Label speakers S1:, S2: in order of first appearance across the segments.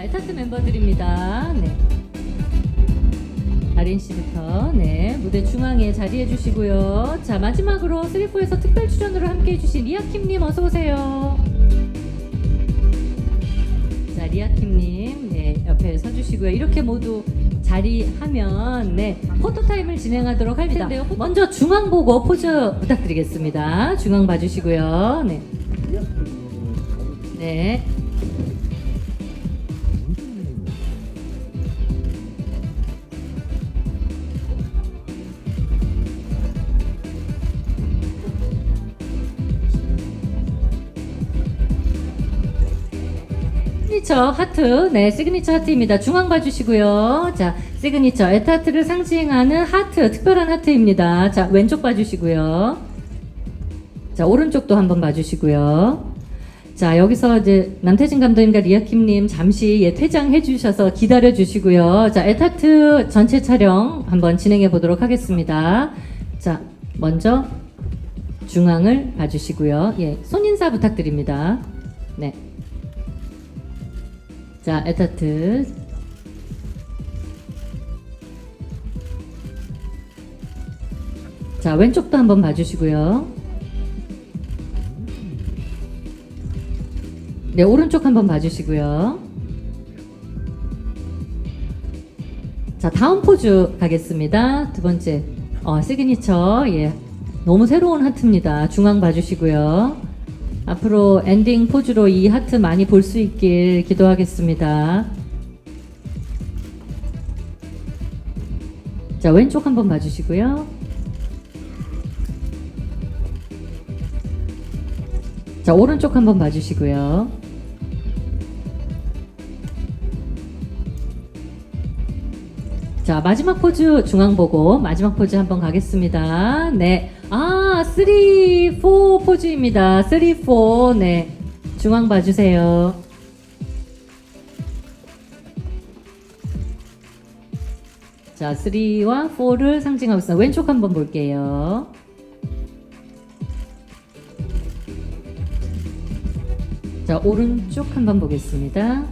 S1: 자, 에타트 멤버들입니다. 네. 아린 씨부터 네 무대 중앙에 자리해 주시고요. 자, 마지막으로 3,4에서 특별 출연으로 함께 해주신 리아킴님 어서 오세요. 자, 리아킴님 네 옆에 서주시고요. 이렇게 모두 자리하면 네 포토 타임을 진행하도록 할 텐데요. 먼저 중앙 보고 포즈 부탁드리겠습니다. 중앙 봐주시고요. 네. 네. 시그니처 하트, 네, 시그니처 하트입니다. 중앙 봐주시고요. 자, 시그니처 에타트를 상징하는 하트, 특별한 하트입니다. 자, 왼쪽 봐주시고요. 자, 오른쪽도 한번 봐주시고요. 자, 여기서 이제 남태진 감독님과 리아킴님 잠시 퇴장해 주셔서 기다려 주시고요. 자, 에타트 전체 촬영 한번 진행해 보도록 하겠습니다. 자, 먼저 중앙을 봐주시고요. 예, 손인사 부탁드립니다. 네. 자, 에타트. 자, 왼쪽도 한번 봐주시고요. 네, 오른쪽 한번 봐주시고요. 자, 다음 포즈 가겠습니다. 두 번째, 시그니처. 예, 너무 새로운 하트입니다. 중앙 봐주시고요. 앞으로 엔딩 포즈로 이 하트 많이 볼 수 있길 기도하겠습니다. 자, 왼쪽 한번 봐주시고요. 자, 오른쪽 한번 봐주시고요. 자, 마지막 포즈 중앙 보고 마지막 포즈 한번 가겠습니다. 네. 3, 4 포즈입니다. 3, 4. 네. 중앙 봐주세요. 자, 3와 4를 상징하고 있습니다. 왼쪽 한번 볼게요. 자, 오른쪽 한번 보겠습니다.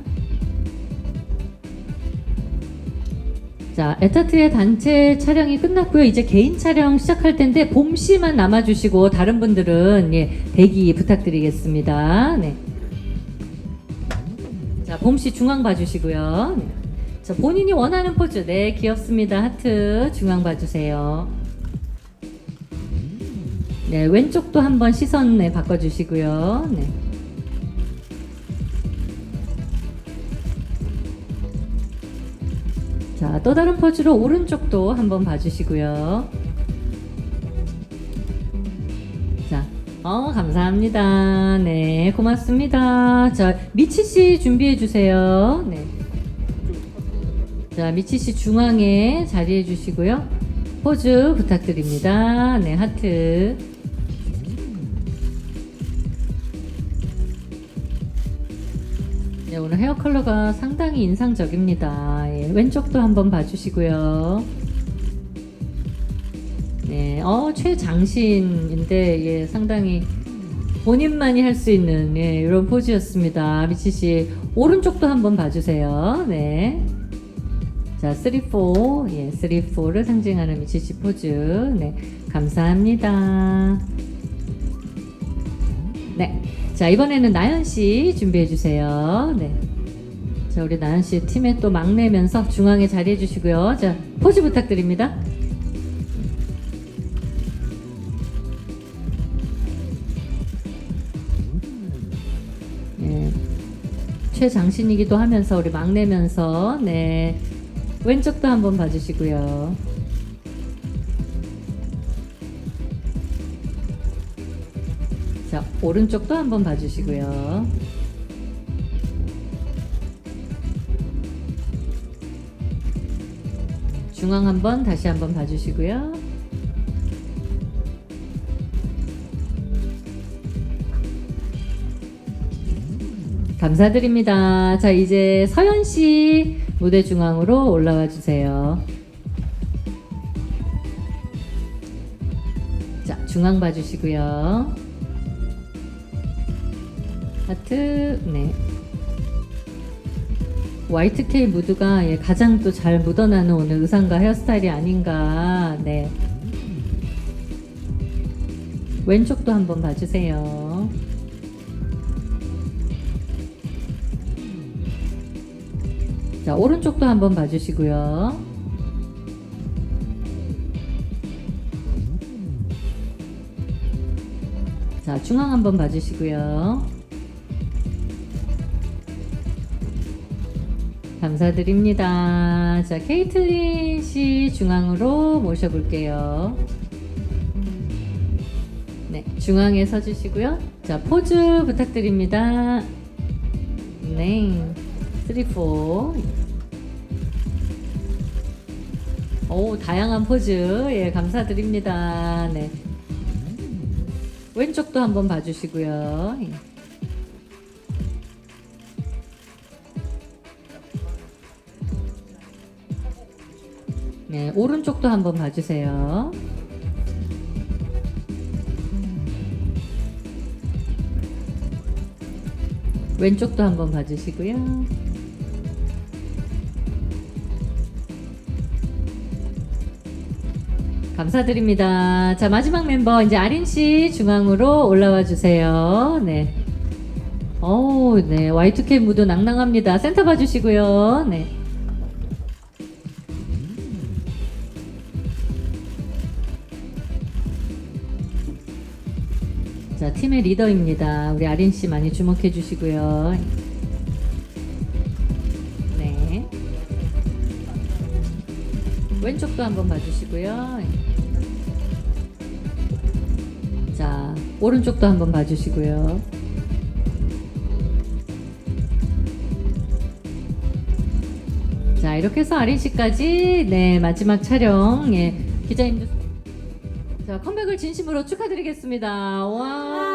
S1: 자, 에타트의 단체 촬영이 끝났고요. 이제 개인 촬영 시작할 텐데 봄씨만 남아주시고 다른 분들은 대기 부탁드리겠습니다. 네. 자, 봄씨 중앙 봐주시고요. 네. 자, 본인이 원하는 포즈. 네, 귀엽습니다. 하트 중앙 봐주세요. 네, 왼쪽도 한번 시선 바꿔주시고요. 네. 자, 또 다른 포즈로 오른쪽도 한번 봐주시고요. 자, 감사합니다. 네, 고맙습니다. 자, 미치씨 준비해주세요. 네. 자, 미치씨 중앙에 자리해주시고요. 포즈 부탁드립니다. 네, 하트. 네, 오늘 헤어 컬러가 상당히 인상적입니다. 예, 왼쪽도 한번 봐주시고요. 네, 최장신인데 예, 상당히 본인만이 할 수 있는 이런 포즈였습니다. 미치씨 오른쪽도 한번 봐주세요. 네, 자, 3, 4, 3, 4를 상징하는 미치씨 포즈. 네, 감사합니다. 네. 자, 이번에는 나연씨 준비해주세요. 네. 자, 우리 나연씨 팀의 또 막내면서 중앙에 자리해주시고요. 자, 포즈 부탁드립니다. 네. 최장신이기도 하면서 우리 막내면서, 네. 왼쪽도 한번 봐주시고요. 자, 오른쪽도 한번 봐주시고요. 중앙 한번 다시 한번 봐주시고요. 감사드립니다. 자, 이제 서연씨 무대 중앙으로 올라와 주세요. 자, 중앙 봐주시고요. 하트. 네. Y2K 무드가 예, 가장 또 잘 묻어나는 오늘 의상과 헤어스타일이 아닌가. 네. 왼쪽도 한번 봐주세요. 자, 오른쪽도 한번 봐주시고요. 자, 중앙 한번 봐주시고요. 감사드립니다. 자, 케이틀린 씨 중앙으로 모셔볼게요. 네, 중앙에 서주시고요. 자, 포즈 부탁드립니다. 네, 3, 4. 오, 다양한 포즈. 예, 감사드립니다. 네. 왼쪽도 한번 봐주시고요. 네, 오른쪽도 한번 봐주세요. 왼쪽도 한번 봐주시고요. 감사드립니다. 자, 마지막 멤버 이제 아린 씨 중앙으로 올라와 주세요. 네. 오, 네. Y2K 무드 낭낭합니다. 센터 봐주시고요. 네. 자, 팀의 리더입니다. 우리 아린 씨 많이 주목해 주시고요. 네. 왼쪽도 한번 봐주시고요. 자, 오른쪽도 한번 봐주시고요. 자, 이렇게 해서 아린 씨까지 네, 마지막 촬영 예, 기자님들 자, 컴백을 진심으로 축하드리겠습니다. 와.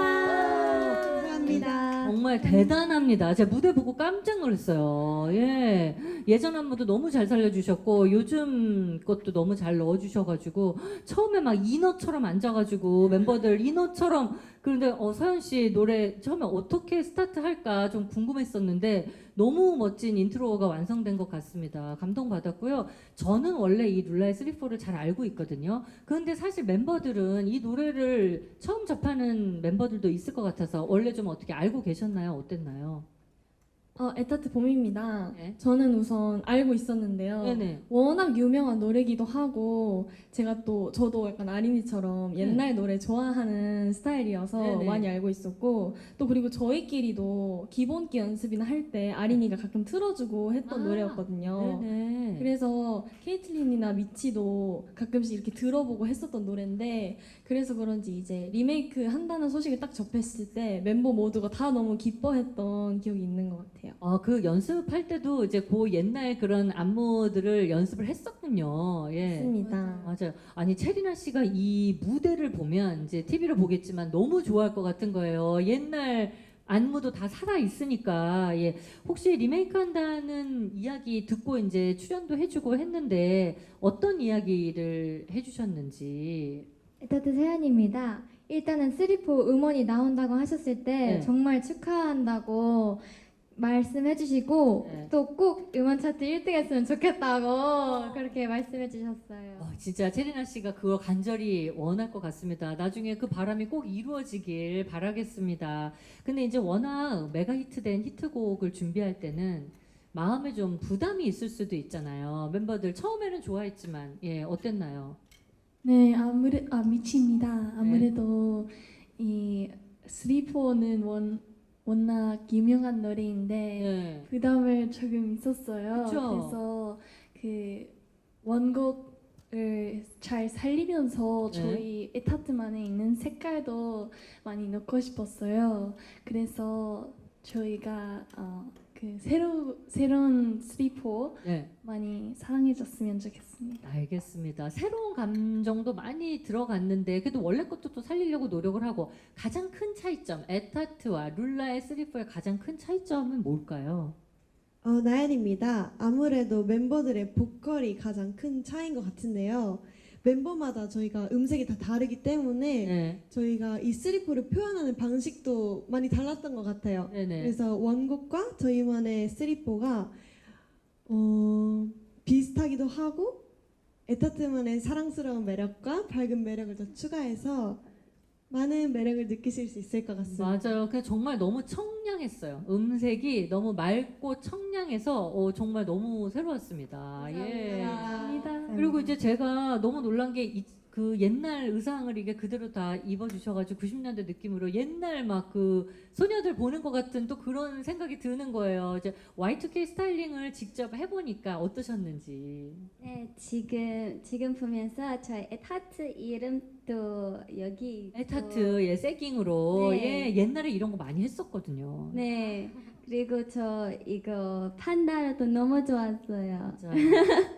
S2: 감사합니다.
S1: 정말 대단합니다. 제가 무대 보고 깜짝 놀랐어요. 예. 예전 안무도 너무 잘 살려주셨고, 요즘 것도 너무 잘 넣어주셔가지고, 처음에 막 인어처럼 앉아가지고, 멤버들 인어처럼, 그런데 서현 씨 노래 처음에 어떻게 스타트 할까 좀 궁금했었는데, 너무 멋진 인트로가 완성된 것 같습니다. 감동받았고요. 저는 원래 이 룰라의 3, 4를 잘 알고 있거든요. 그런데 사실 멤버들은 이 노래를 처음 접하는 멤버들도 있을 것 같아서 원래 좀 어떻게 알고 계셨나요? 어땠나요?
S2: 에타트 봄입니다.
S1: 네.
S2: 저는 우선 알고 있었는데요.
S1: 네네.
S2: 워낙 유명한 노래기도 하고 저도 약간 아린이처럼 옛날 노래 좋아하는 스타일이어서
S1: 네네.
S2: 많이 알고 있었고 또 그리고 저희끼리도 기본기 연습이나 할 때 아린이가 가끔 틀어주고 했던 노래였거든요.
S1: 네네.
S2: 그래서 케이틀린이나 미치도 가끔씩 이렇게 들어보고 했었던 노래인데 그래서 그런지 이제 리메이크 한다는 소식을 딱 접했을 때 멤버 모두가 다 너무 기뻐했던 기억이 있는 것 같아요.
S1: 그 연습할 때도 이제 그 옛날 그런 안무들을 연습을 했었군요. 예.
S2: 맞습니다.
S1: 맞아요. 아니 체리나 씨가 이 무대를 보면 이제 TV로 보겠지만 너무 좋아할 것 같은 거예요. 옛날 안무도 다 살아 있으니까 예. 혹시 리메이크 한다는 이야기 듣고 이제 출연도 해주고 했는데 어떤 이야기를 해주셨는지.
S3: 에타트 세연입니다. 일단은 3포 음원이 나온다고 하셨을 때
S1: 네.
S3: 정말 축하한다고 말씀해주시고
S1: 네.
S3: 또 꼭 음원 차트 1등 했으면 좋겠다고 그렇게 말씀해주셨어요.
S1: 진짜 체리나 씨가 그걸 간절히 원할 것 같습니다. 나중에 그 바람이 꼭 이루어지길 바라겠습니다. 근데 이제 워낙 메가 히트된 히트곡을 준비할 때는 마음에 좀 부담이 있을 수도 있잖아요. 멤버들 처음에는 좋아했지만 예 어땠나요?
S4: 네, 미치입니다. 아무래도 이 3,4는 워낙 유명한 노래인데
S1: 예.
S4: 부담을 조금 있었어요.
S1: 그쵸?
S4: 그래서 그 원곡을 잘 살리면서
S1: 네.
S4: 저희 에타트만에 있는 색깔도 많이 넣고 싶었어요. 그래서 저희가 그 새로운 3,4
S1: 예.
S4: 많이 사랑해줬으면 좋겠습니다.
S1: 알겠습니다. 새로운 감정도 많이 들어갔는데 그래도 원래 것도 또 살리려고 노력을 하고 가장 큰 차이점 에타트와 룰라의 3, 4의 가장 큰 차이점은 뭘까요?
S5: 나연입니다. 아무래도 멤버들의 보컬이 가장 큰 차이인 것 같은데요. 멤버마다 저희가 음색이 다 다르기 때문에
S1: 네.
S5: 저희가 이 3,4를 표현하는 방식도 많이 달랐던 것 같아요.
S1: 네네.
S5: 그래서 원곡과 저희만의 3,4가 비슷하기도 하고 에타트만의 사랑스러운 매력과 밝은 매력을 더 추가해서 많은 매력을 느끼실 수 있을 것 같습니다.
S1: 맞아요. 그냥 정말 너무 청량했어요. 음색이 너무 맑고 청량해서 정말 너무 새로웠습니다. 예.
S4: 감사합니다.
S1: 그리고 이제 제가 너무 놀란 게 그 옛날 의상을 이게 그대로 다 입어주셔가지고 90년대 느낌으로 옛날 막 그 소녀들 보는 것 같은 또 그런 생각이 드는 거예요. 이제 Y2K 스타일링을 직접 해보니까 어떠셨는지.
S6: 네, 지금 보면서 저희 에타트 이름도 여기 있고,
S1: 에타트 예 세깅으로
S6: 네.
S1: 예 옛날에 이런 거 많이 했었거든요.
S6: 네, 그리고 저 이거 판다도 너무 좋았어요.
S1: 맞아요.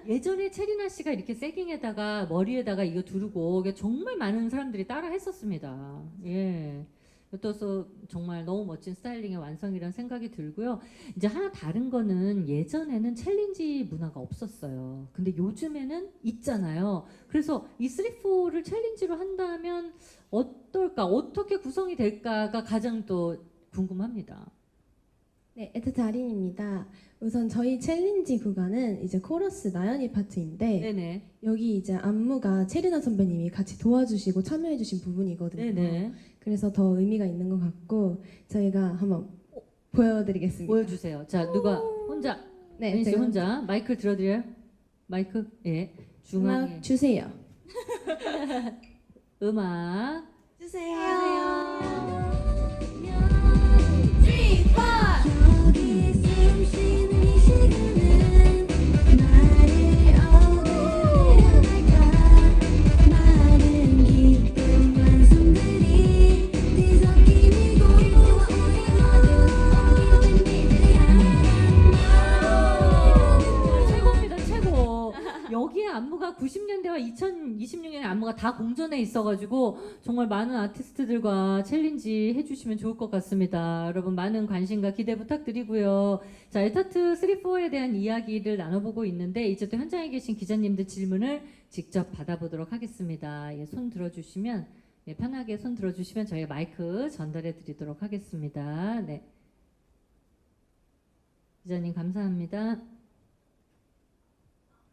S1: 예전에 체리나 씨가 이렇게 세깅에다가 머리에다가 이거 두르고 이게 정말 많은 사람들이 따라 했었습니다. 예. 그래서 정말 너무 멋진 스타일링의 완성이라는 생각이 들고요. 이제 하나 다른 거는 예전에는 챌린지 문화가 없었어요. 근데 요즘에는 있잖아요. 그래서 이 3-4를 챌린지로 한다면 어떨까? 어떻게 구성이 될까가 가장 또 궁금합니다.
S7: 네, 에타트 아린입니다. 우선 저희 챌린지 구간은 이제 코러스 나연이 파트인데
S1: 네네.
S7: 여기 이제 안무가 체리나 선배님이 같이 도와주시고 참여해주신 부분이거든요.
S1: 네네.
S7: 그래서 더 의미가 있는 것 같고 저희가 한번 보여드리겠습니다.
S1: 보여주세요. 자, 누가 혼자?
S7: 네,
S1: 은희 씨
S7: 제가
S1: 혼자 마이크를 들어드려요. 마이크 예 중앙에
S7: 음악 주세요.
S1: 음악
S5: 주세요.
S6: 여기 숨 쉬는 이 시간은 나를 어디로 데려갈까? 많은 기쁨과 손들이 뒤섞이고 우리 모두 어디든지
S1: 최고입니다 최고. 여기에 안무가 90년대와 2026년의 안무가 다 공존해 있어가지고 정말 많은 아티스트들과 챌린지 해주시면 좋을 것 같습니다. 여러분 많은 관심과 기대 부탁드리고요. 자, 에타트 3-4에 대한 이야기를 나눠보고 있는데 이제 또 현장에 계신 기자님들 질문을 직접 받아보도록 하겠습니다. 예, 손 들어주시면 예, 편하게 손 들어주시면 저희가 마이크 전달해 드리도록 하겠습니다. 네. 기자님 감사합니다.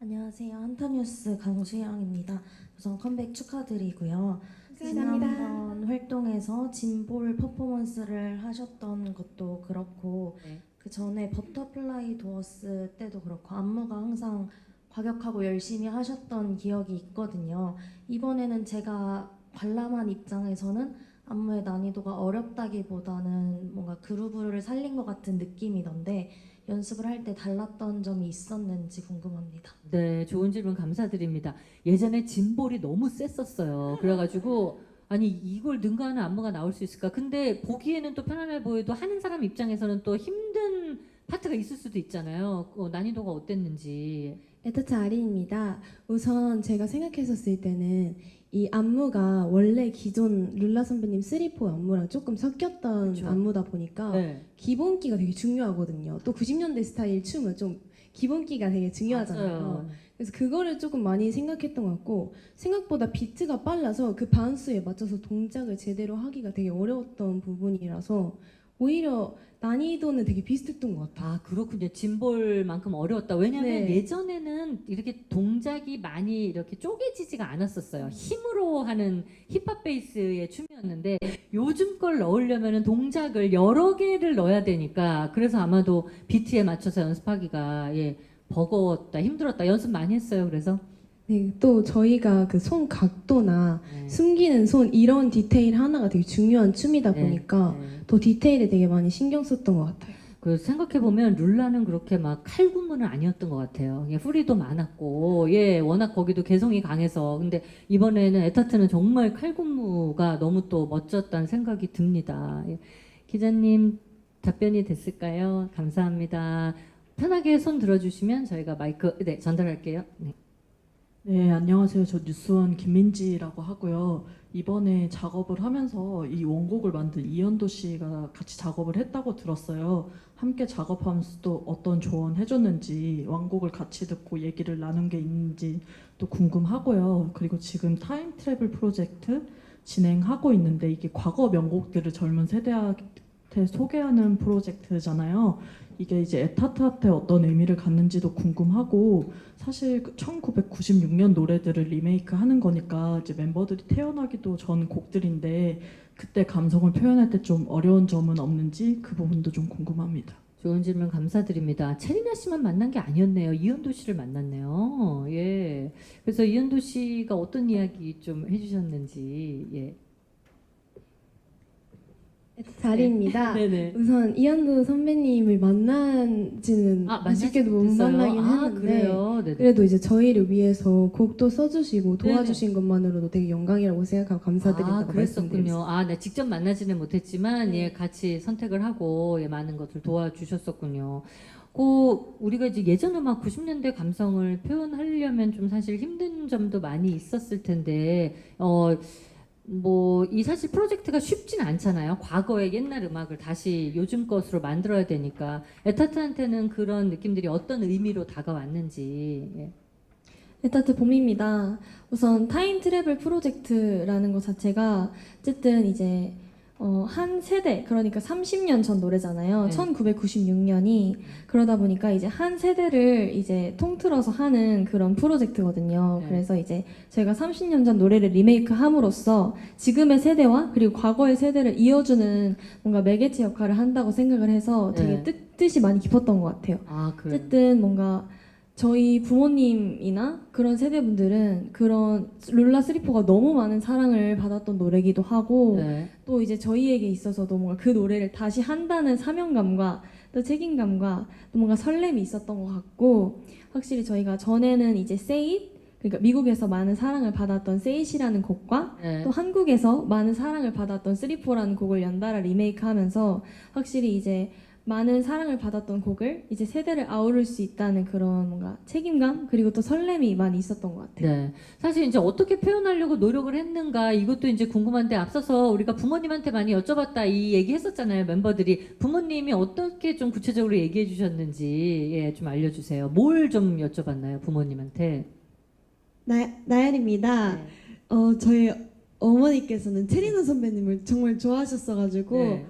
S8: 안녕하세요. 한타뉴스 강수영입니다. 우선 컴백 축하드리고요.
S5: 감사합니다.
S8: 지난번 활동에서 짐볼 퍼포먼스를 하셨던 것도 그렇고
S1: 네.
S8: 그 전에 버터플라이 도어스 때도 그렇고 안무가 항상 과격하고 열심히 하셨던 기억이 있거든요. 이번에는 제가 관람한 입장에서는 안무의 난이도가 어렵다기보다는 뭔가 그루브를 살린 것 같은 느낌이던데 연습을 할 때 달랐던 점이 있었는지 궁금합니다.
S1: 네, 좋은 질문 감사드립니다. 예전에 짐볼이 너무 셌었어요. 그래가지고 아니 이걸 능가하는 안무가 나올 수 있을까? 근데 보기에는 또 편안해 보여도 하는 사람 입장에서는 또 힘든 파트가 있을 수도 있잖아요. 난이도가 어땠는지.
S7: 에타트 아린입니다. 우선 제가 생각했었을 때는 이 안무가 원래 기존 룰라 선배님 3-4 안무랑 조금 섞였던
S1: 그쵸.
S7: 안무다 보니까
S1: 네,
S7: 기본기가 되게 중요하거든요. 또 90년대 스타일 춤은 좀 기본기가 되게 중요하잖아요.
S1: 맞아요.
S7: 그래서 그거를 조금 많이 생각했던 것 같고 생각보다 비트가 빨라서 그 바운스에 맞춰서 동작을 제대로 하기가 되게 어려웠던 부분이라서 오히려 난이도는 되게 비슷했던 것 같아요.
S1: 아 그렇군요. 짐볼만큼 어려웠다. 왜냐하면
S7: 네.
S1: 예전에는 이렇게 동작이 많이 이렇게 쪼개지지가 않았었어요. 힘으로 하는 힙합 베이스의 춤이었는데 요즘 걸 넣으려면 동작을 여러 개를 넣어야 되니까 그래서 아마도 비트에 맞춰서 연습하기가 예 버거웠다, 힘들었다. 연습 많이 했어요. 그래서
S7: 네, 또 저희가 그 손 각도나
S1: 네.
S7: 숨기는 손 이런 디테일 하나가 되게 중요한 춤이다
S1: 네,
S7: 보니까
S1: 네.
S7: 더 디테일에 되게 많이 신경 썼던 것 같아요.
S1: 그 생각해 보면 룰라는 그렇게 막 칼군무는 아니었던 것 같아요. 그냥 후리도 많았고, 예, 워낙 거기도 개성이 강해서. 근데 이번에는 에타트는 정말 칼군무가 너무 또 멋졌다는 생각이 듭니다. 예. 기자님 답변이 됐을까요? 감사합니다. 편하게 손 들어주시면 저희가 마이크 네 전달할게요. 네.
S9: 네, 안녕하세요. 저 뉴스원 김민지라고 하고요. 이번에 작업을 하면서 이 원곡을 만든 이현도 씨가 같이 작업을 했다고 들었어요. 함께 작업하면서 또 어떤 조언 해줬는지 원곡을 같이 듣고 얘기를 나눈 게 있는지 또 궁금하고요. 그리고 지금 타임 트래블 프로젝트 진행하고 있는데 이게 과거 명곡들을 젊은 세대한테 소개하는 프로젝트잖아요. 이게 이제 에타트한테 어떤 의미를 갖는지도 궁금하고 사실 1996년 노래들을 리메이크하는 거니까 이제 멤버들이 태어나기도 전 곡들인데 그때 감성을 표현할 때 좀 어려운 점은 없는지 그 부분도 좀 궁금합니다.
S1: 좋은 질문 감사드립니다. 체리나 씨만 만난 게 아니었네요. 이현도 씨를 만났네요. 예. 그래서 이현도 씨가 어떤 이야기 좀 해주셨는지. 예.
S7: 자리입니다.
S1: 네네.
S7: 우선 이현도 선배님을 만난지는 아쉽게도 못 만나긴 했는데
S1: 그래요. 네네.
S7: 그래도 이제 저희를 위해서 곡도 써주시고 도와주신 것만으로도 되게 영광이라고 생각하고 감사드린다고 말씀드렸어요.
S1: 그랬었군요. 네, 직접 만나지는 못했지만 예, 같이 선택을 하고 예, 많은 것을 도와주셨었군요. 우리가 이제 예전 음악 90년대 감성을 표현하려면 좀 사실 힘든 점도 많이 있었을 텐데 이 사실 프로젝트가 쉽진 않잖아요. 과거의 옛날 음악을 다시 요즘 것으로 만들어야 되니까 에타트한테는 그런 느낌들이 어떤 의미로 다가왔는지. 예.
S2: 에타트 봄입니다. 우선 타임 트래블 프로젝트라는 것 자체가 어쨌든 이제 한 세대, 그러니까 30년 전 노래잖아요.
S1: 네.
S2: 1996년이 그러다 보니까 이제 한 세대를 이제 통틀어서 하는 그런 프로젝트거든요.
S1: 네.
S2: 그래서 이제 저희가 30년 전 노래를 리메이크함으로써 지금의 세대와 그리고 과거의 세대를 이어주는 뭔가 매개체 역할을 한다고 생각을 해서 되게
S1: 네.
S2: 뜻이 많이 깊었던 것 같아요.
S1: 그래요.
S2: 어쨌든 뭔가 저희 부모님이나 그런 세대분들은 그런 룰라 스리퍼가 너무 많은 사랑을 받았던 노래기도 하고
S1: 네.
S2: 또 이제 저희에게 있어서도 뭔가 그 노래를 다시 한다는 사명감과 또 책임감과 또 뭔가 설렘이 있었던 것 같고 확실히 저희가 전에는 이제 Say It 그러니까 미국에서 많은 사랑을 받았던 Say It이라는 곡과
S1: 네.
S2: 또 한국에서 많은 사랑을 받았던 쓰리포라는 곡을 연달아 리메이크하면서 확실히 이제 많은 사랑을 받았던 곡을 이제 세대를 아우를 수 있다는 그런 뭔가 책임감 그리고 또 설렘이 많이 있었던 것 같아요.
S1: 네. 사실 이제 어떻게 표현하려고 노력을 했는가 이것도 이제 궁금한데 앞서서 우리가 부모님한테 많이 여쭤봤다 이 얘기 했었잖아요. 멤버들이 부모님이 어떻게 좀 구체적으로 얘기해 주셨는지 예, 좀 알려주세요. 뭘 좀 여쭤봤나요 부모님한테?
S5: 나연입니다.
S1: 네.
S5: 저희 어머니께서는 체리나 선배님을 정말 좋아하셨어가지고
S1: 네.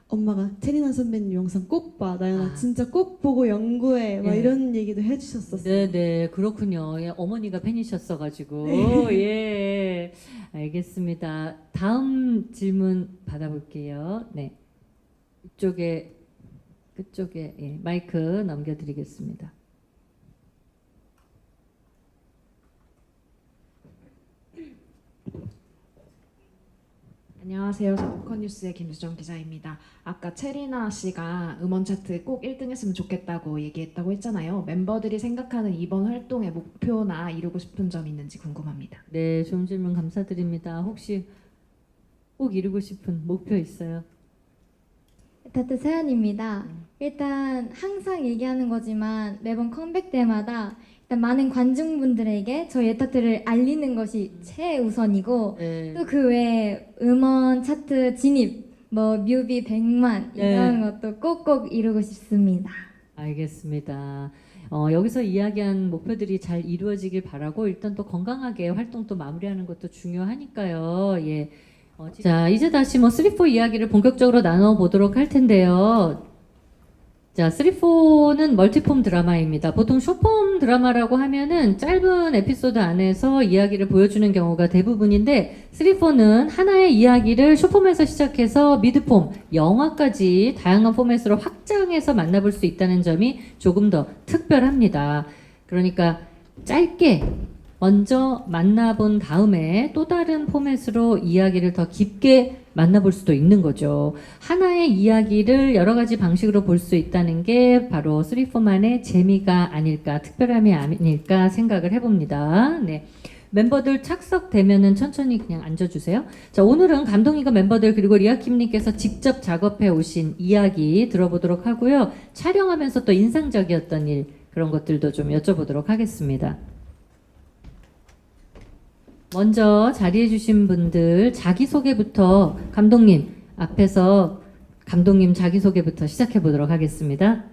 S5: 엄마가 체리나 선배님 영상 꼭 봐. 나연아
S1: 아.
S5: 진짜 꼭 보고 연구해. 막
S1: 네.
S5: 이런 얘기도 해주셨었어요.
S1: 네네 그렇군요. 예, 어머니가 팬이셨어가지고 예 알겠습니다. 다음 질문 받아볼게요. 네 그쪽에 예, 마이크 넘겨드리겠습니다.
S10: 안녕하세요. 저보컨뉴스의 김수정 기자입니다. 아까 체리나 씨가 음원 차트 꼭 1등 했으면 좋겠다고 얘기했다고 했잖아요. 멤버들이 생각하는 이번 활동의 목표나 이루고 싶은 점 있는지 궁금합니다.
S1: 네, 좋은 질문 감사드립니다. 혹시 꼭 이루고 싶은 목표 있어요?
S3: 에타트 세연입니다. 일단 항상 얘기하는 거지만 매번 컴백 때마다 일단 많은 관중분들에게 저희 에타트를 알리는 것이 최우선이고
S1: 네.
S3: 또 그 외에 음원 차트 진입, 뭐 뮤비 100만 이런 것도 꼭꼭 이루고 싶습니다.
S1: 알겠습니다. 여기서 이야기한 목표들이 잘 이루어지길 바라고 일단 또 건강하게 활동 또 마무리하는 것도 중요하니까요. 예. 자, 이제 다시 3-4 이야기를 본격적으로 나눠보도록 할 텐데요. 자, 3-4는 멀티폼 드라마입니다. 보통 숏폼 드라마라고 하면은 짧은 에피소드 안에서 이야기를 보여주는 경우가 대부분인데 3-4는 하나의 이야기를 숏폼에서 시작해서 미드폼, 영화까지 다양한 포맷으로 확장해서 만나볼 수 있다는 점이 조금 더 특별합니다. 그러니까 짧게 먼저 만나본 다음에 또 다른 포맷으로 이야기를 더 깊게 만나볼 수도 있는 거죠. 하나의 이야기를 여러 가지 방식으로 볼 수 있다는 게 바로 3-4만의 재미가 아닐까, 특별함이 아닐까 생각을 해봅니다. 네. 멤버들 착석되면은 천천히 그냥 앉아주세요. 자, 오늘은 감독님과 멤버들 그리고 리아킴님께서 직접 작업해 오신 이야기 들어보도록 하고요. 촬영하면서 또 인상적이었던 일 그런 것들도 좀 여쭤보도록 하겠습니다. 먼저 자리해주신 분들 자기소개부터 감독님 앞에서 감독님 자기소개부터 시작해 보도록 하겠습니다.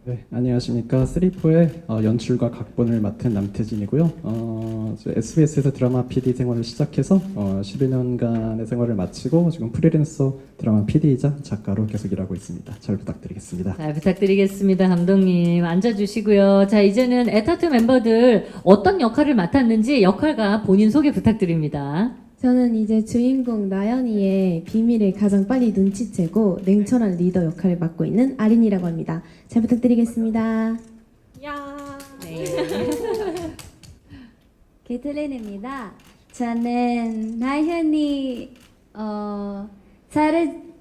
S11: 네, 안녕하십니까. 3포의 연출과 각본을 맡은 남태진이고요. SBS에서 드라마 PD 생활을 시작해서 11년간의 생활을 마치고 지금 프리랜서 드라마 PD이자 작가로 계속 일하고 있습니다. 잘 부탁드리겠습니다.
S1: 잘 부탁드리겠습니다, 감독님. 앉아주시고요. 자, 이제는 에타트 멤버들 어떤 역할을 맡았는지 역할과 본인 소개 부탁드립니다.
S7: 저는 이제 주인공 나연이의 비밀을 가장 빨리 눈치채고 냉철한 리더 역할을 맡고 있는 아린이라고 합니다. 잘 부탁드리겠습니다.
S6: 게틀린입니다. 저는 나현이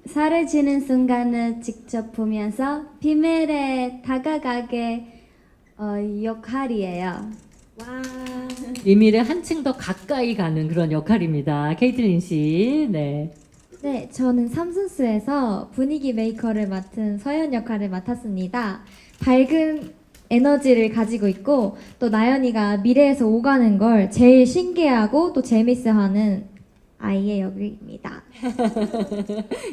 S6: 사라지는 순간을 직접 보면서 비밀에 다가가게 역할이에요.
S1: 비밀에 한층 더 가까이 가는 그런 역할입니다. 케이틀린 씨. 네.
S3: 네, 저는 삼순스에서 분위기 메이커를 맡은 서연 역할을 맡았습니다. 밝은 에너지를 가지고 있고 또 나연이가 미래에서 오가는 걸 제일 신기해하고 또 재밌어하는 아이의 역입니다.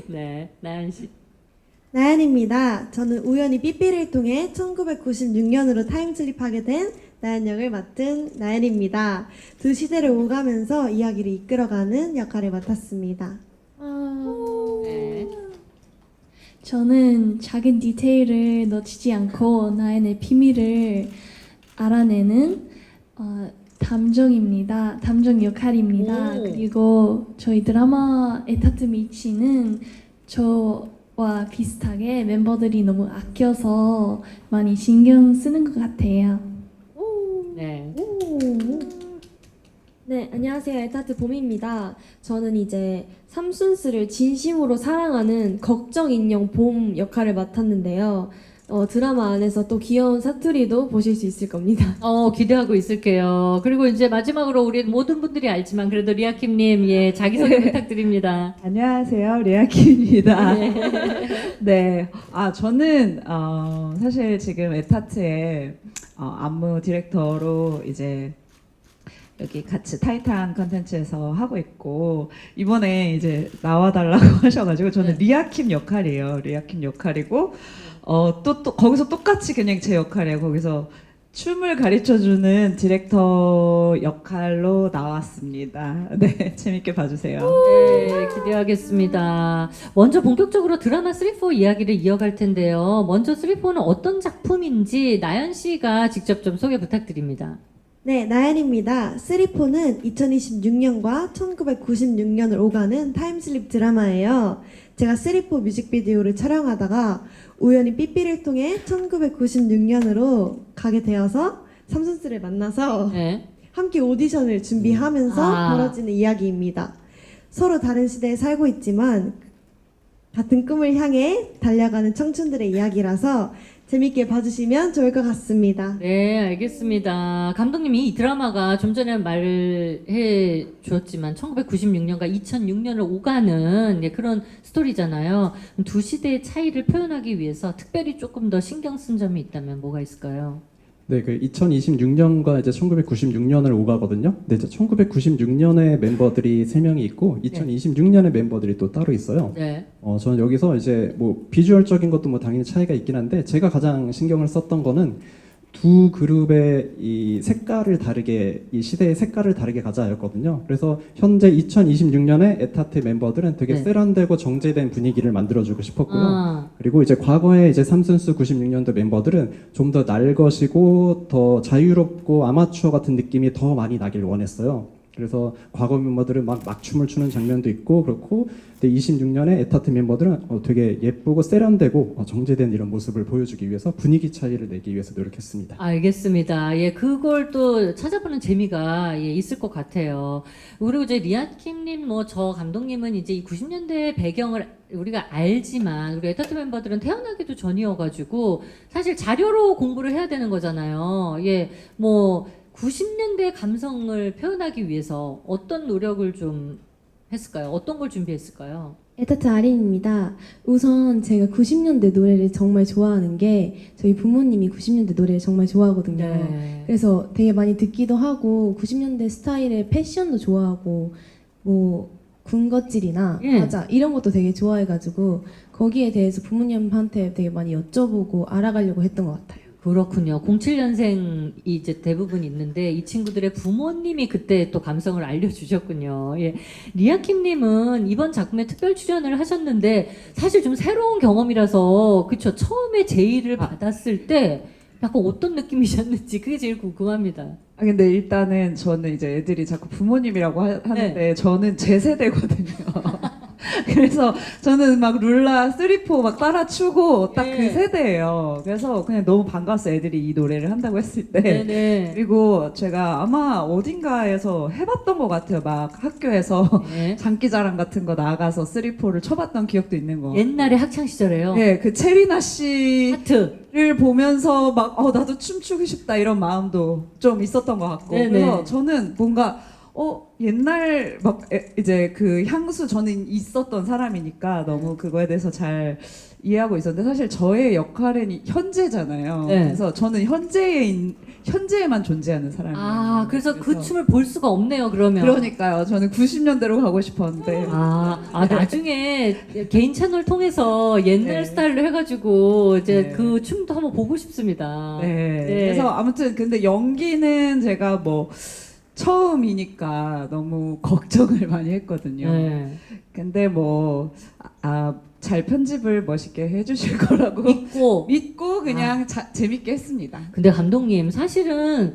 S1: 네, 나연 씨.
S5: 나연입니다. 저는 우연히 삐삐를 통해 1996년으로 타임슬립하게 된 나연 역을 맡은 나연입니다. 두 시대를 오가면서 이야기를 이끌어가는 역할을 맡았습니다.
S1: 네.
S4: 저는 작은 디테일을 놓치지 않고 나연의 비밀을 알아내는 담정입니다. 담정 역할입니다.
S1: 오.
S4: 그리고 저희 드라마 에타트 미치는 저와 비슷하게 멤버들이 너무 아껴서 많이 신경 쓰는 것 같아요.
S1: 네.
S2: 네, 안녕하세요. 에타트 봄입니다. 저는 이제 삼순스를 진심으로 사랑하는 걱정 인형 봄 역할을 맡았는데요. 드라마 안에서 또 귀여운 사투리도 보실 수 있을 겁니다.
S1: 기대하고 있을게요. 그리고 이제 마지막으로 우리 모든 분들이 알지만 그래도 리아킴님, 예, 자기소개 부탁드립니다.
S12: 안녕하세요, 리아키입니다. 네, 저는 사실 지금 에타트의 안무 디렉터로 이제 여기 같이 타이탄 컨텐츠에서 하고 있고 이번에 이제 나와달라고 하셔가지고 저는 리아킴 역할이에요. 리아킴 역할이고 또 거기서 똑같이 그냥 제 역할이에요. 거기서 춤을 가르쳐주는 디렉터 역할로 나왔습니다. 네, 재밌게 봐주세요.
S1: 네, 기대하겠습니다. 먼저 본격적으로 드라마 3-4 이야기를 이어갈 텐데요. 먼저 3-4는 어떤 작품인지 나연 씨가 직접 좀 소개 부탁드립니다.
S5: 네, 나연입니다. 3-4는 2026년과 1996년을 오가는 타임슬립 드라마예요. 제가 3-4 뮤직비디오를 촬영하다가 우연히 삐삐를 통해 1996년으로 가게 되어서 삼순스를 만나서
S1: 네.
S5: 함께 오디션을 준비하면서 벌어지는 이야기입니다. 서로 다른 시대에 살고 있지만 같은 꿈을 향해 달려가는 청춘들의 이야기라서 재밌게 봐주시면 좋을 것 같습니다.
S1: 네, 알겠습니다. 감독님이 이 드라마가 좀 전에 말해 주었지만 1996년과 2006년을 오가는 그런 스토리잖아요. 두 시대의 차이를 표현하기 위해서 특별히 조금 더 신경 쓴 점이 있다면 뭐가 있을까요?
S11: 네, 그 2026년과 이제 1996년을 오가거든요. 근데 이제 1996년에 멤버들이 3명이 있고 2026년에 멤버들이 또 따로 있어요.
S1: 네.
S11: 저는 여기서 이제 뭐 비주얼적인 것도 뭐 당연히 차이가 있긴 한데 제가 가장 신경을 썼던 거는 두 그룹의 이 색깔을 다르게 이 시대의 색깔을 다르게 가자였거든요. 그래서 현재 2026년에 에타트 멤버들은 되게 세련되고 정제된 분위기를 만들어주고 싶었고요. 그리고 이제 과거에 이제 삼순스 96년도 멤버들은 좀 더 날것이고 더 자유롭고 아마추어 같은 느낌이 더 많이 나길 원했어요. 그래서 과거 멤버들은 막 춤을 추는 장면도 있고 그렇고, 근데 26년에 에타트 멤버들은 되게 예쁘고 세련되고 정제된 이런 모습을 보여주기 위해서 분위기 차이를 내기 위해서 노력했습니다.
S1: 알겠습니다. 예, 그걸 또 찾아보는 재미가 있을 것 같아요. 그리고 이제 리아킴님, 뭐 저 감독님은 이제 이 90년대 배경을 우리가 알지만 우리 에타트 멤버들은 태어나기도 전이어가지고 사실 자료로 공부를 해야 되는 거잖아요. 예, 뭐 90년대 감성을 표현하기 위해서 어떤 노력을 좀 했을까요? 어떤 걸 준비했을까요?
S7: 에타트 아린입니다. 우선 제가 90년대 노래를 정말 좋아하는 게 저희 부모님이 90년대 노래를 정말 좋아하거든요.
S1: 네.
S7: 그래서 되게 많이 듣기도 하고 90년대 스타일의 패션도 좋아하고 뭐 군것질이나 과자 이런 것도 되게 좋아해가지고 거기에 대해서 부모님한테 되게 많이 여쭤보고 알아가려고 했던 것 같아요.
S1: 그렇군요. 07년생이 이제 대부분 있는데 이 친구들의 부모님이 그때 또 감성을 알려주셨군요. 예. 리아킴님은 이번 작품에 특별 출연을 하셨는데 사실 좀 새로운 경험이라서 그쵸. 처음에 제의를 받았을 때 약간 어떤 느낌이셨는지 그게 제일 궁금합니다.
S12: 아 근데 일단은 저는 이제 애들이 자꾸 부모님이라고 하는데 저는 제 세대거든요. 그래서 저는 막 룰라 3, 4 막 따라 추고 딱 그 세대예요. 그래서 그냥 너무 반가웠어요. 애들이 이 노래를 한다고 했을 때.
S1: 네네.
S12: 그리고 제가 아마 어딘가에서 해봤던 것 같아요. 막 학교에서 장기자랑 같은 거 나가서 3, 4를 쳐봤던 기억도 있는 거.
S1: 옛날에 학창 시절에요.
S12: 네, 그 체리나 씨를
S1: 하트.
S12: 보면서 막 나도 춤추고 싶다 이런 마음도 좀 있었던 것 같고.
S1: 네네.
S12: 그래서 저는 뭔가 옛날 막 이제 그 향수 저는 있었던 사람이니까 너무 그거에 대해서 잘 이해하고 있었는데 사실 저의 역할은 현재잖아요.
S1: 네.
S12: 그래서 저는 현재에만 존재하는 사람이에요.
S1: 아, 그래서 그 춤을 볼 수가 없네요, 그러면.
S12: 그러니까요. 저는 90년대로 가고 싶었는데.
S1: 나중에 개인 채널 통해서 옛날 스타일로 해가지고 이제
S12: 네.
S1: 그 춤도 한번 보고 싶습니다.
S12: 네. 그래서 아무튼 근데 연기는 제가 뭐 처음이니까 너무 걱정을 많이 했거든요.
S1: 네.
S12: 근데 뭐 잘 편집을 멋있게 해주실 거라고 믿고 그냥 재밌게 했습니다.
S1: 근데 감독님 사실은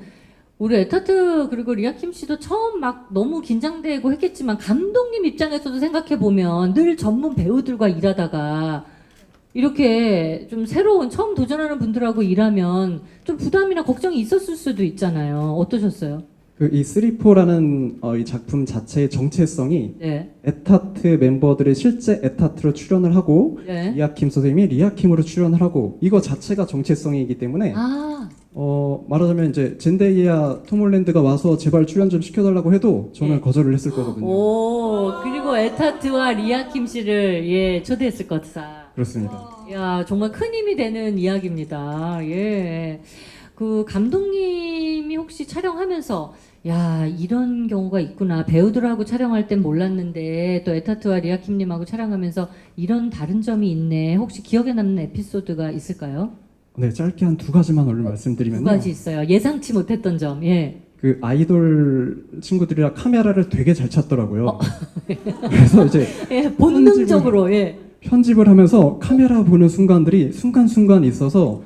S1: 우리 에타트 그리고 리아킴 씨도 처음 막 너무 긴장되고 했겠지만 감독님 입장에서도 생각해 보면 늘 전문 배우들과 일하다가 이렇게 좀 새로운 처음 도전하는 분들하고 일하면 좀 부담이나 걱정이 있었을 수도 있잖아요. 어떠셨어요?
S11: 이 3,4라는 이 작품 자체의 정체성이
S1: 네.
S11: 에타트 멤버들의 실제 에타트로 출연을 하고
S1: 네.
S11: 리아킴 선생님이 리아킴으로 출연을 하고 이거 자체가 정체성이기 때문에 말하자면 이제 젠데이와 톰 홀랜드가 와서 제발 출연 좀 시켜달라고 해도 저는 거절을 했을 거거든요.
S1: 오, 그리고 에타트와 리아킴 씨를 초대했을 것이다.
S11: 그렇습니다.
S1: 야, 정말 큰 힘이 되는 이야기입니다. 예. 그 감독님이 혹시 촬영하면서 야, 이런 경우가 있구나. 배우들하고 촬영할 땐 몰랐는데 또 에타트와 리아킴님하고 촬영하면서 이런 다른 점이 있네. 혹시 기억에 남는 에피소드가 있을까요?
S11: 네, 짧게 한 2가지만 오늘 말씀드리면요.
S1: 2가지 있어요. 예상치 못했던 점. 예.
S11: 그 아이돌 친구들이랑 카메라를 되게 잘 찾더라고요. 그래서 이제
S1: 본능적으로
S11: 편집을 하면서 카메라 보는 순간들이 순간순간 있어서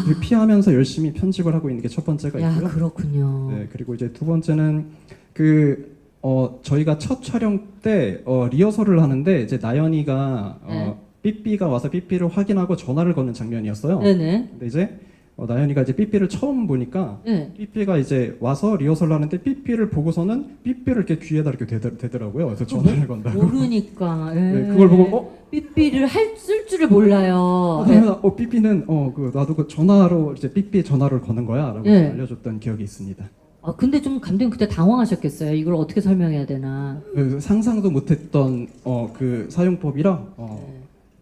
S11: 그 피하면서 열심히 편집을 하고 있는 게 첫 번째가 있고요.
S1: 야, 그렇군요.
S11: 네, 그리고 이제 두 번째는 저희가 첫 촬영 때 리허설을 하는데 이제 나연이가 삐삐가 와서 삐삐를 확인하고 전화를 거는 장면이었어요.
S1: 네네.
S11: 근데 이제 나연이가 이제 삐삐를 처음 보니까 삐삐가 이제 와서 리허설을 하는데 삐삐를 보고서는 삐삐를 이렇게 귀에다 이렇게 대더라고요. 그래서 전화를 건다고.
S1: 모르니까.
S11: 네, 그걸 보고
S1: 삐삐를 쓸 줄을 몰라요.
S11: 삐삐는 나도 그 전화로 이제 삐삐 전화를 거는 거야라고 알려줬던 기억이 있습니다.
S1: 근데 좀 감독님 그때 당황하셨겠어요. 이걸 어떻게 설명해야 되나.
S11: 상상도 못했던 그 사용법이라.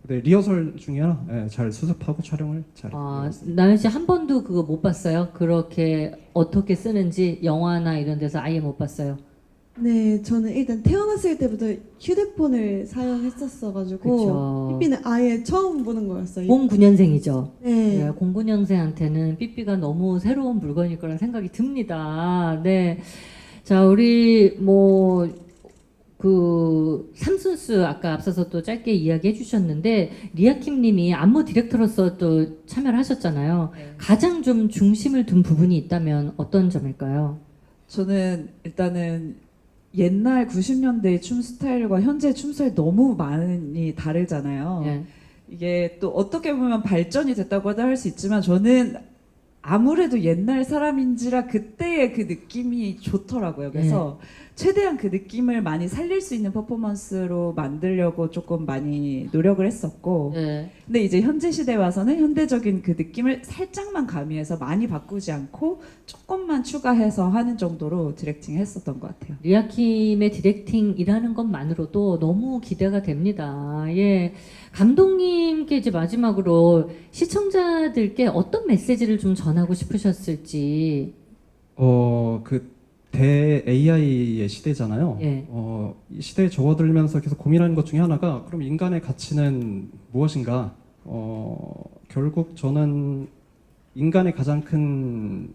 S11: 네, 리허설 중이라 잘 수습하고 촬영을 잘했어요.
S1: 나연 씨 한 번도 그거 못 봤어요? 그렇게 어떻게 쓰는지 영화나 이런 데서 아예 못 봤어요?
S5: 네, 저는 일단 태어났을 때부터 휴대폰을 사용했었어가지고 삐삐는 아예 처음 보는 거였어요.
S1: 09년생이죠?
S5: 네.
S1: 09년생한테는 삐삐가 너무 새로운 물건일 거라는 생각이 듭니다. 네. 자, 우리 그 삼순수 아까 앞서서 또 짧게 이야기해 주셨는데 리아킴 님이 안무 디렉터로서 또 참여를 하셨잖아요. 가장 좀 중심을 둔 부분이 있다면 어떤 점일까요?
S12: 저는 일단은 옛날 90년대 춤 스타일과 현재 춤 스타일 너무 많이 다르잖아요. 이게 또 어떻게 보면 발전이 됐다고도 할 수 있지만 저는 아무래도 옛날 사람인지라 그때의 그 느낌이 좋더라고요. 그래서 최대한 그 느낌을 많이 살릴 수 있는 퍼포먼스로 만들려고 조금 많이 노력을 했었고 근데 이제 현재 시대에 와서는 현대적인 그 느낌을 살짝만 가미해서 많이 바꾸지 않고 조금만 추가해서 하는 정도로 디렉팅 했었던 것 같아요.
S1: 리아킴의 디렉팅이라는 것만으로도 너무 기대가 됩니다. 예. 감독님께 이제 마지막으로 시청자들께 어떤 메시지를 좀 전하고 싶으셨을지.
S11: 그 대 AI의 시대잖아요.
S1: 예.
S11: 이 시대에 접어들면서 계속 고민하는 것 중에 하나가 그럼 인간의 가치는 무엇인가? 결국 저는 인간의 가장 큰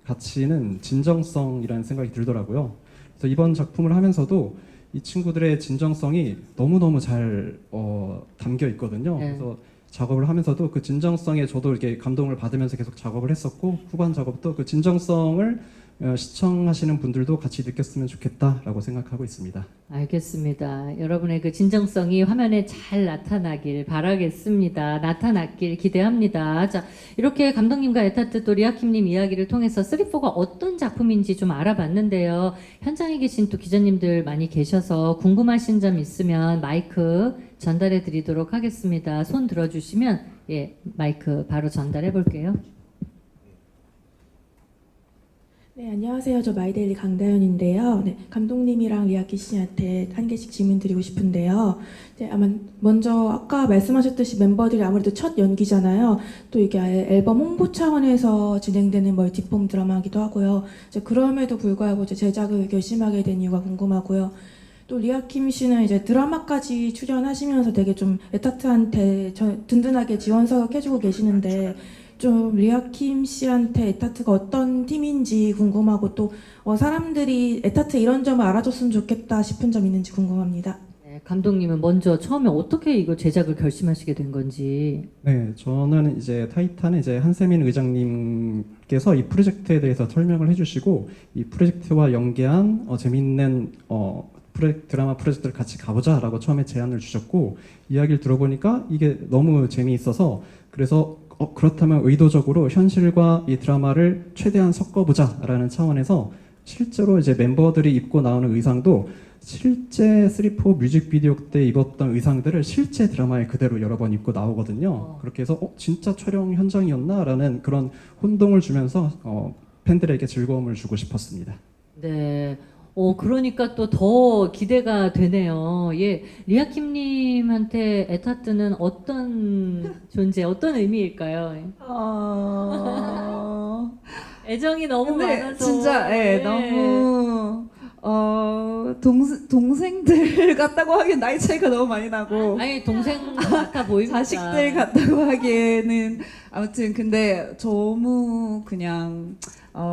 S11: 가치는 진정성이라는 생각이 들더라고요. 그래서 이번 작품을 하면서도 이 친구들의 진정성이 너무너무 잘 담겨 있거든요.
S1: 네.
S11: 그래서 작업을 하면서도 그 진정성에 저도 이렇게 감동을 받으면서 계속 작업을 했었고 후반 작업도 그 진정성을 시청하시는 분들도 같이 느꼈으면 좋겠다라고 생각하고 있습니다.
S1: 알겠습니다. 여러분의 그 진정성이 화면에 잘 나타나길 바라겠습니다. 나타났길 기대합니다. 자, 이렇게 감독님과 에타트 또 리아킴님 이야기를 통해서 3,4가 어떤 작품인지 좀 알아봤는데요. 현장에 계신 또 기자님들 많이 계셔서 궁금하신 점 있으면 마이크 전달해 드리도록 하겠습니다. 손 들어주시면 예, 마이크 바로 전달해 볼게요.
S13: 네, 안녕하세요. 저 마이데일리 강다현인데요. 네, 감독님이랑 리아키 씨한테 한 개씩 질문 드리고 싶은데요. 네, 아마 먼저 아까 말씀하셨듯이 멤버들이 아무래도 첫 연기잖아요. 또 이게 아예 앨범 홍보 차원에서 진행되는 멀티폼 드라마이기도 하고요. 이제 그럼에도 불구하고 이제 제작을 결심하게 된 이유가 궁금하고요. 또 리아킴 씨는 이제 드라마까지 출연하시면서 되게 좀 에타트한테 든든하게 지원사격 해주고 계시는데 좀 리아킴 씨한테 에타트가 어떤 팀인지 궁금하고 또 사람들이 에타트 이런 점을 알아줬으면 좋겠다 싶은 점 있는지 궁금합니다.
S1: 네, 감독님은 먼저 처음에 어떻게 이거 제작을 결심하시게 된 건지.
S11: 네, 저는 이제 타이탄의 이제 한세민 의장님께서 이 프로젝트에 대해서 설명을 해주시고 이 프로젝트와 연계한 재밌는 드라마 프로젝트를 같이 가보자라고 처음에 제안을 주셨고 이야기를 들어보니까 이게 너무 재미있어서 그래서 그렇다면 의도적으로 현실과 이 드라마를 최대한 섞어보자라는 차원에서 실제로 이제 멤버들이 입고 나오는 의상도 실제 3,4 뮤직비디오 때 입었던 의상들을 실제 드라마에 그대로 여러 번 입고 나오거든요. 그렇게 해서 진짜 촬영 현장이었나라는 그런 혼동을 주면서 팬들에게 즐거움을 주고 싶었습니다.
S1: 네. 그러니까 또 더 기대가 되네요. 예, 리아킴님한테 에타트는 어떤 존재, 어떤 의미일까요? 애정이 너무 많아서.
S12: 진짜,
S1: 예.
S12: 너무, 동생들 같다고 하기엔 나이 차이가 너무 많이 나고.
S1: 아니, 동생 같아 보입니다.
S12: 자식들 같다고 하기에는. 아무튼, 근데 너무 그냥,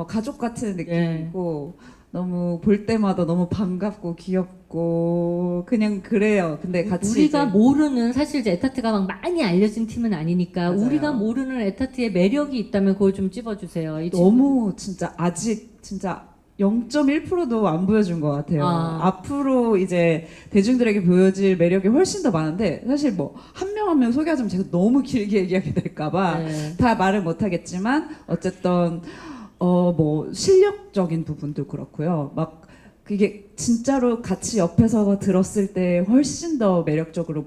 S12: 가족 같은 느낌이고. 너무 볼 때마다 너무 반갑고 귀엽고 그냥 그래요. 근데 같이
S1: 우리가 모르는 사실 이제 에타트가 막 많이 알려진 팀은 아니니까
S12: 맞아요.
S1: 우리가 모르는 에타트의 매력이 있다면 그걸 좀 찝어주세요.
S12: 너무 진짜 아직 진짜 0.1%도 안 보여준 것 같아요. 앞으로 이제 대중들에게 보여질 매력이 훨씬 더 많은데 사실 뭐 한 명 한 명 소개하자면 제가 너무 길게 얘기하게 될까봐 다 말을 못하겠지만 어쨌든. 뭐 실력적인 부분도 그렇고요. 막 그게 진짜로 같이 옆에서 들었을 때 훨씬 더 매력적으로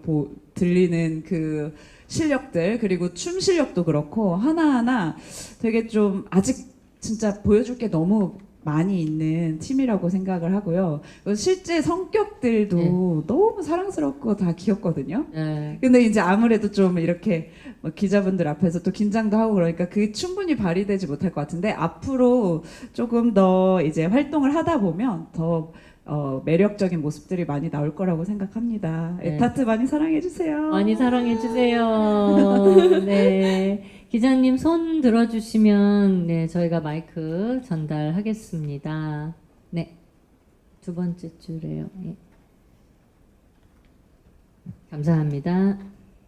S12: 들리는 그 실력들 그리고 춤 실력도 그렇고 하나하나 되게 좀 아직 진짜 보여줄 게 너무 많이 있는 팀이라고 생각을 하고요. 실제 성격들도 너무 사랑스럽고 다 귀엽거든요. 근데 이제 아무래도 좀 이렇게 뭐 기자분들 앞에서 또 긴장도 하고 그러니까 그게 충분히 발휘되지 못할 것 같은데 앞으로 조금 더 이제 활동을 하다 보면 더 매력적인 모습들이 많이 나올 거라고 생각합니다. 에타트 많이 사랑해주세요.
S1: 많이 사랑해주세요. 네. 기자님 손 들어주시면 네, 저희가 마이크 전달하겠습니다. 네. 두 번째 줄에요. 예. 감사합니다.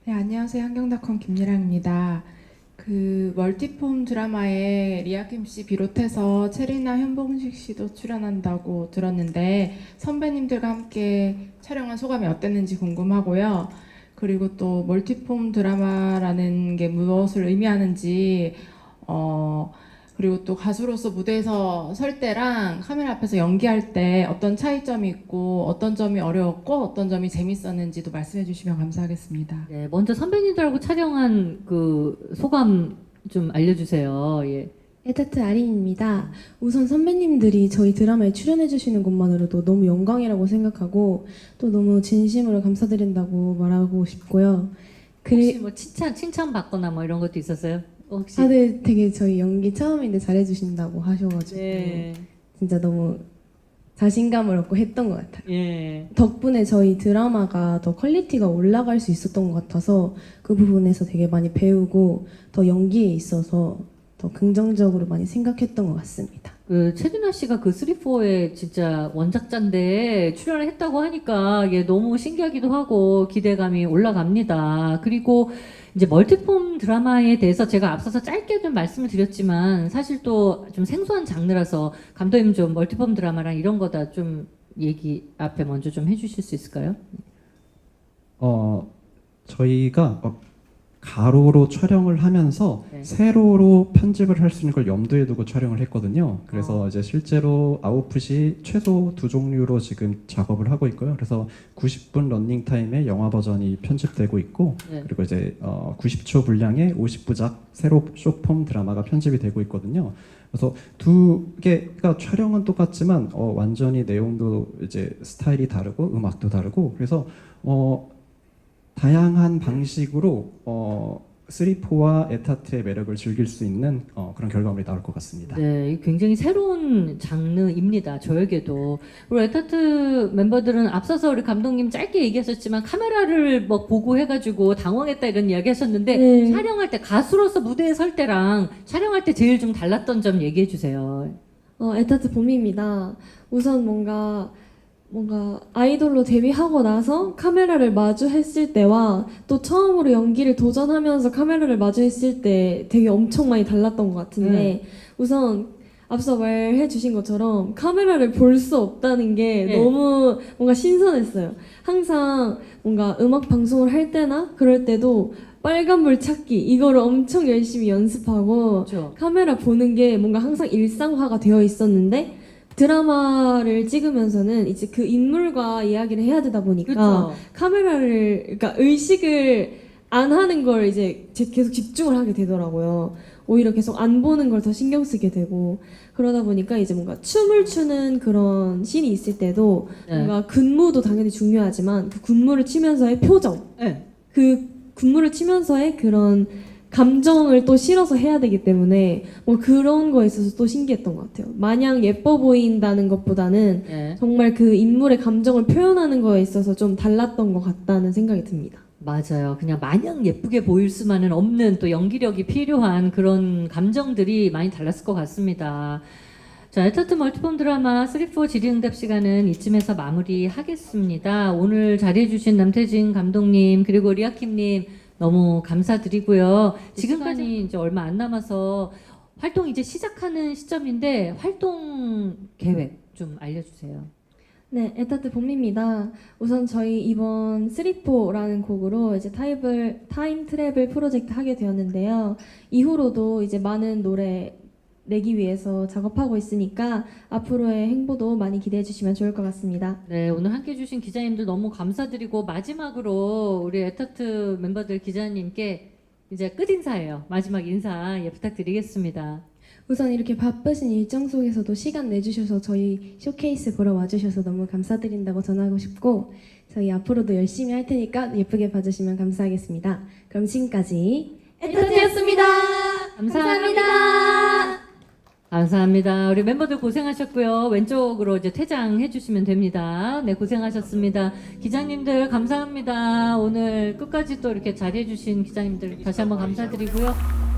S14: 네, 안녕하세요. 한경닷컴 김예랑입니다. 그 멀티폼 드라마에 리아킴 씨 비롯해서 체리나 현봉식 씨도 출연한다고 들었는데 선배님들과 함께 촬영한 소감이 어땠는지 궁금하고요. 그리고 또 멀티폼 드라마라는 게 무엇을 의미하는지 그리고 또 가수로서 무대에서 설 때랑 카메라 앞에서 연기할 때 어떤 차이점이 있고 어떤 점이 어려웠고 어떤 점이 재밌었는지도 말씀해 주시면 감사하겠습니다.
S1: 네, 먼저 선배님들하고 촬영한 그 소감 좀 알려주세요. 예.
S2: 에타트 아린입니다. 우선 선배님들이 저희 드라마에 출연해주시는 것만으로도 너무 영광이라고 생각하고 또 너무 진심으로 감사드린다고 말하고 싶고요.
S1: 혹시 뭐 칭찬 받거나 뭐 이런 것도 있었어요? 혹시?
S2: 다들 되게 저희 연기 처음인데 잘해주신다고 하셔가지고
S1: 네.
S2: 진짜 너무
S7: 자신감을 얻고 했던 것 같아요.
S1: 예.
S7: 덕분에 저희 드라마가 더 퀄리티가 올라갈 수 있었던 것 같아서 그 부분에서 되게 많이 배우고 더 연기에 있어서 더 긍정적으로 많이 생각했던 것 같습니다.
S1: 그 최준하 씨가 그 3,4의 진짜 원작자인데 출연을 했다고 하니까 이게 너무 신기하기도 하고 기대감이 올라갑니다. 그리고 이제 멀티폼 드라마에 대해서 제가 앞서서 짧게 좀 말씀을 드렸지만 사실 또 좀 생소한 장르라서 감독님 좀 멀티폼 드라마랑 이런 거다 좀 얘기 앞에 먼저 좀 해주실 수 있을까요?
S11: 저희가 가로로 촬영을 하면서
S1: 네.
S11: 세로로 편집을 할 수 있는 걸 염두에 두고 촬영을 했거든요. 그래서 이제 실제로 아웃풋이 최소 2종류로 지금 작업을 하고 있고요. 그래서 90분 러닝 타임의 영화 버전이 편집되고 있고,
S1: 네.
S11: 그리고 이제 90초 분량의 50부작 세로 쇼폼 드라마가 편집이 되고 있거든요. 그래서 두 개가 촬영은 똑같지만 완전히 내용도 이제 스타일이 다르고 음악도 다르고, 그래서 다양한 방식으로 3,4와 에타트의 매력을 즐길 수 있는 그런 결과물이 나올 것 같습니다.
S1: 네, 굉장히 새로운 장르입니다. 저에게도. 그리고 에타트 멤버들은 앞서서 우리 감독님 짧게 얘기하셨지만 카메라를 뭐 보고 해가지고 당황했다 이런 이야기 하셨는데
S2: 네.
S1: 촬영할 때 가수로서 무대에 설 때랑 촬영할 때 제일 좀 달랐던 점 얘기해 주세요.
S2: 에타트 봄입니다. 우선 뭔가 아이돌로 데뷔하고 나서 카메라를 마주했을 때와 또 처음으로 연기를 도전하면서 카메라를 마주했을 때 되게 엄청 많이 달랐던 것 같은데 우선 앞서 말해 주신 것처럼 카메라를 볼 수 없다는 게
S1: 네.
S2: 너무 뭔가 신선했어요. 항상 뭔가 음악 방송을 할 때나 그럴 때도 빨간불 찾기 이거를 엄청 열심히 연습하고
S1: 그렇죠.
S2: 카메라 보는 게 뭔가 항상 일상화가 되어 있었는데 드라마를 찍으면서는 이제 그 인물과 이야기를 해야 되다 보니까
S1: 그렇죠.
S2: 카메라를 그러니까 의식을 안 하는 걸 이제 계속 집중을 하게 되더라고요. 오히려 계속 안 보는 걸 더 신경 쓰게 되고 그러다 보니까 이제 뭔가 춤을 추는 그런 씬이 있을 때도
S1: 네.
S2: 뭔가 군무도 당연히 중요하지만 그 군무를 치면서의 표정,
S1: 네.
S2: 그 군무를 치면서의 그런 감정을 또 실어서 해야 되기 때문에 뭐 그런 거에 있어서 또 신기했던 것 같아요. 마냥 예뻐 보인다는 것보다는
S1: 네.
S2: 정말 그 인물의 감정을 표현하는 거에 있어서 좀 달랐던 것 같다는 생각이 듭니다.
S1: 맞아요. 그냥 마냥 예쁘게 보일 수만은 없는 또 연기력이 필요한 그런 감정들이 많이 달랐을 것 같습니다. 자, 에타트 멀티폼 드라마 3,4 질의응답 시간은 이쯤에서 마무리하겠습니다. 오늘 자리해주신 남태진 감독님 그리고 리아킴님 너무 감사드리고요. 지금까지 이제 얼마 안 남아서 활동 이제 시작하는 시점인데 활동 계획 좀 알려주세요.
S2: 네, 에타트 봄입니다. 우선 저희 이번 3,4라는 곡으로 이제 타임 트래블 프로젝트 하게 되었는데요. 이후로도 이제 많은 노래 내기 위해서 작업하고 있으니까 앞으로의 행보도 많이 기대해 주시면 좋을 것 같습니다.
S1: 네, 오늘 함께 해주신 기자님들 너무 감사드리고 마지막으로 우리 에타트 멤버들 기자님께 이제 끝인사예요. 마지막 인사 부탁드리겠습니다.
S7: 우선 이렇게 바쁘신 일정 속에서도 시간 내주셔서 저희 쇼케이스 보러 와주셔서 너무 감사드린다고 전하고 싶고 저희 앞으로도 열심히 할 테니까 예쁘게 봐주시면 감사하겠습니다. 그럼 지금까지
S2: 에타트였습니다.
S1: 감사합니다. 감사합니다. 우리 멤버들 고생하셨고요. 왼쪽으로 이제 퇴장해 주시면 됩니다. 네, 고생하셨습니다. 기자님들 감사합니다. 오늘 끝까지 또 이렇게 자리해 주신 기자님들 다시 한번 감사드리고요.